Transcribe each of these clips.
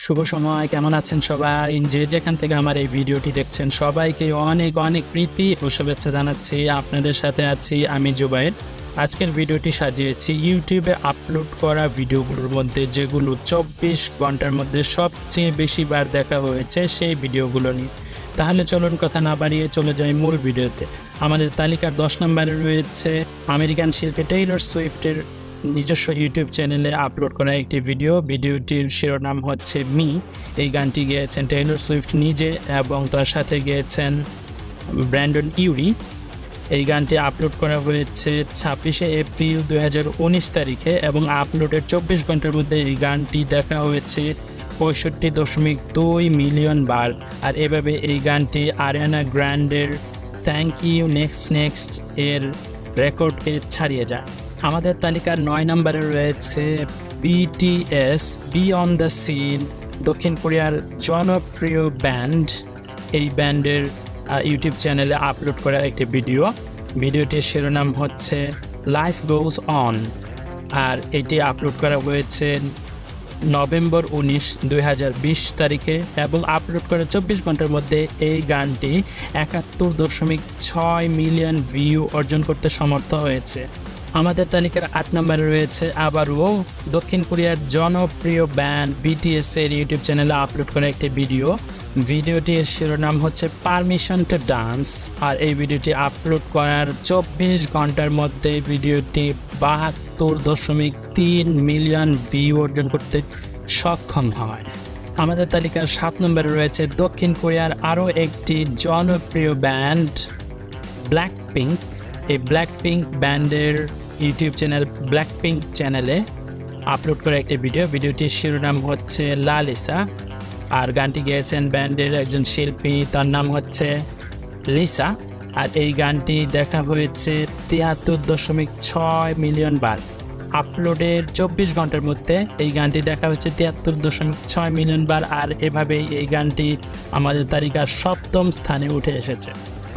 শুভ সময়, কেমন আছেন সবাই? যে যেখান থেকে আমার এই ভিডিওটি দেখছেন সবাইকে অনেক অনেক প্রীতি ও শুভেচ্ছা জানাচ্ছি। আপনাদের সাথে আছি আমি জুবায়ের। আজকের ভিডিওটি সাজিয়েছি ইউটিউবে আপলোড করা ভিডিওগুলোর মধ্যে যেগুলো 24 ঘন্টার মধ্যে সবচেয়ে বেশি বার দেখা হয়েছে সেই ভিডিওগুলো নিয়ে। তাহলে চলুন কথা না বাড়িয়ে চলে যাই মূল ভিডিওতে। আমাদের তালিকার 10 নম্বরে রয়েছে আমেরিকান শিল্পী টেইলর সুইফটের নিজস্ব ইউটিউব চ্যানেলে আপলোড করা একটি ভিডিওটির শিরোনাম হচ্ছে মি। এই গানটি গেয়েছেন টেইলর সুইফট নিজে এবং তার সাথে গেয়েছেন ব্র্যান্ডন ইউরি। এই গানটি আপলোড করা হয়েছে 26শে এপ্রিল 2019 তারিখে এবং আপলোডের 24 ঘন্টার মধ্যে এই গানটি দেখা হয়েছে 65.2 মিলিয়ন বার। আর এভাবে এই গানটি আরিয়ানা গ্র্যান্ডের থ্যাংক ইউ নেক্সট এর রেকর্ডকে ছাড়িয়ে যায়। আমাদের তালিকার 9 নম্বরে রয়েছে BTS বিয়ন্ড দ্য সিন, দক্ষিণ কোরিয়ার জনপ্রিয় ব্যান্ড। এই ব্যান্ডের ইউটিউব চ্যানেলে আপলোড করা একটি ভিডিওটির শিরোনাম হচ্ছে লাইফ গোজ অন। আর এটি আপলোড করা হয়েছে নভেম্বর 19, 2020 তারিখে এবং আপলোড করে 24 ঘন্টার মধ্যে এই গানটি 71.6 মিলিয়ন ভিউ অর্জন করতে সমর্থ হয়েছে। আমাদের তালিকার 8 নম্বরে রয়েছে আবারও দক্ষিণ কোরিয়ার জনপ্রিয় ব্যান্ড BTS এর ইউটিউব চ্যানেলে আপলোড করা একটি ভিডিওটির শিরোনাম হচ্ছে পারমিশন টু ডান্স। আর এই ভিডিওটি আপলোড করার 24 ঘন্টার মধ্যে ভিডিওটি 72.3 মিলিয়ন ভিউ অর্জন করতে সক্ষম হয়। আমাদের তালিকার 7 নম্বরে রয়েছে দক্ষিণ কোরিয়ার আরও একটি জনপ্রিয় ব্যান্ড ব্ল্যাকপিঙ্ক। এই ব্ল্যাকপিঙ্ক ব্যান্ডের ইউটিউব চ্যানেল ব্ল্যাকপিঙ্ক চ্যানেলে আপলোড করা একটি ভিডিওটির শিরোনাম হচ্ছে লালিসা। আর গানটি গেয়েছেন ব্যান্ডের একজন শিল্পী, তার নাম হচ্ছে লিসা। আর এই গানটি দেখা হয়েছে 73.6 মিলিয়ন বার। আপলোডের 24 ঘন্টার মধ্যে এই গানটি দেখা হচ্ছে 73.6 মিলিয়ন বার। আর এভাবেই এই গানটি আমাদের তালিকার 7ম স্থানে উঠে এসেছে।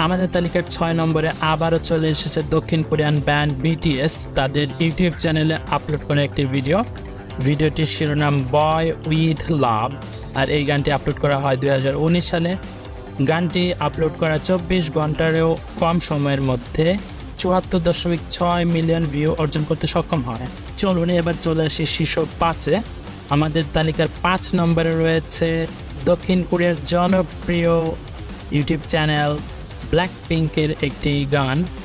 আমাদের তালিকার 6 নম্বরে আবারও চলে এসেছে দক্ষিণ কোরিয়ান ব্যান্ড BTS। তাদের ইউটিউব চ্যানেলে আপলোড করা একটি ভিডিওটির শিরোনাম বয় উইথ লাভ। আর এই গানটি আপলোড করা হয় 2019 সালে। গানটি আপলোড করা 24 ঘন্টারও কম সময়ের মধ্যে 74.6 মিলিয়ন ভিউ অর্জন করতে সক্ষম হয়। চলুন এবার চলে আসি শীর্ষ 5-এ। আমাদের তালিকার 5 নম্বরে রয়েছে দক্ষিণ কোরিয়ার জনপ্রিয় ইউটিউব চ্যানেল ব্ল্যাকপিঙ্কের একটি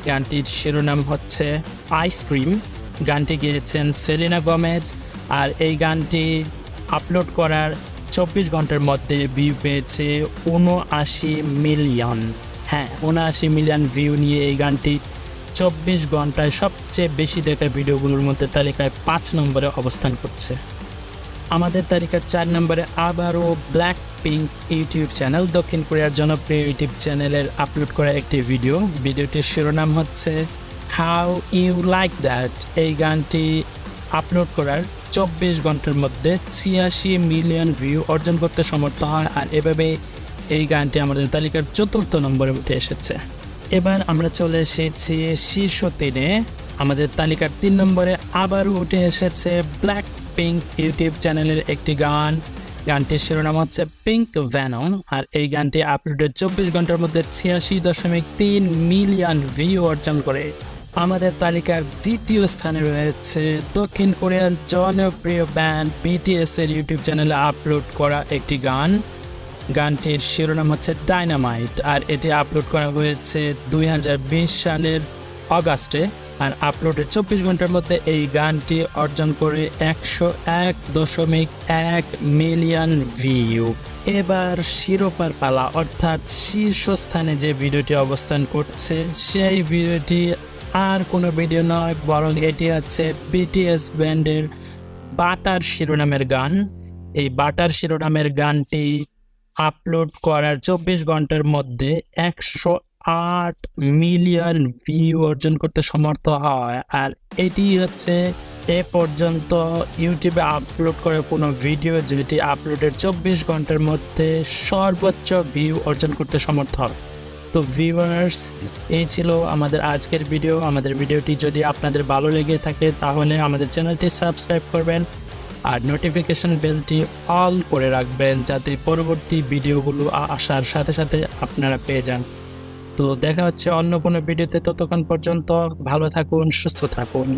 গানটির শিরোনাম হচ্ছে আইসক্রিম। গানটি গেয়েছেন সেলেনা গোমেজ। আর এই গানটি আপলোড করার 24 ঘন্টার মধ্যে ভিউ পেয়েছে 79 মিলিয়ন। 79 মিলিয়ন ভিউ নিয়ে এই গানটি 24 ঘন্টায় সবচেয়ে বেশি দেখা ভিডিওগুলোর মধ্যে তালিকায় 5 নম্বরে অবস্থান করছে। আমাদের তালিকার 4 নম্বরে আবারও ব্ল্যাকপিঙ্ক ইউটিউব চ্যানেল, দক্ষিণ কোরিয়ার জনপ্রিয় ইউটিউব চ্যানেলের আপলোড করা একটি ভিডিওটির শিরোনাম হচ্ছে হাউ ইউ লাইক দ্যাট। এই গানটি আপলোড করার 24 ঘন্টার মধ্যে 86 মিলিয়ন ভিউ অর্জন করতে সমর্থ হয়। আর এভাবে এই গানটি আমাদের তালিকার 4র্থ নম্বরে উঠে এসেছে। এবার আমরা চলে এসেছি শীর্ষ 3-এ। আমাদের তালিকার 3 নম্বরে আবারও উঠে এসেছে ব্ল্যাকপিঙ্ক ইউটিউব চ্যানেলের একটি গানটির শিরোনাম হচ্ছে পিঙ্ক ভ্যানম। আর এই গানটি আপলোডের 24 ঘন্টার মধ্যে 86.3 মিলিয়ন ভিউ অর্জন করে। আমাদের তালিকার 2য় স্থানে রয়েছে দক্ষিণ কোরিয়ার জনপ্রিয় ব্যান্ড BTS এর ইউটিউব চ্যানেলে আপলোড করা একটি গানটির শিরোনাম হচ্ছে ডাইনামাইট। আর এটি আপলোড করা হয়েছে 2020 সালের অগাস্টে। আর আপলোডের 24 ঘন্টার মধ্যে এই গানটি অর্জন করে 101.1 মিলিয়ন ভিউ। এবার শিরোপার পালা, অর্থাৎ শীর্ষস্থানে যে ভিডিওটি অবস্থান করছে সেই ভিডিওটি আর কোনো ভিডিও নয়, বরং এটি হচ্ছে BTS ব্যান্ডের বাটার শিরোনামের গান। এই বাটার শিরোনামের গানটি আপলোড করার 24 ঘন্টার মধ্যে 108 মিলিয়ন ভিউ অর্জন করতে সমর্থ হয়। আর এটি হচ্ছে এ পর্যন্ত ইউটিউবে আপলোড করা কোনো ভিডিও যেটি আপলোডের 24 ঘন্টার মধ্যে সর্বোচ্চ ভিউ অর্জন করতে সমর্থ হয়। তো ভিউয়ার্স, এই ছিল আমাদের আজকের ভিডিও। আমাদের ভিডিওটি যদি আপনাদের ভালো লেগে থাকে তাহলে আমাদের চ্যানেলটি সাবস্ক্রাইব করবেন আর নোটিফিকেশন বেলটি অল করে রাখবেন যাতে পরবর্তী ভিডিওগুলো আসার সাথে সাথে আপনারা পেয়ে যান। তো দেখা হচ্ছে অন্য কোনো ভিডিওতে, ততক্ষণ পর্যন্ত ভালো থাকুন, সুস্থ থাকুন।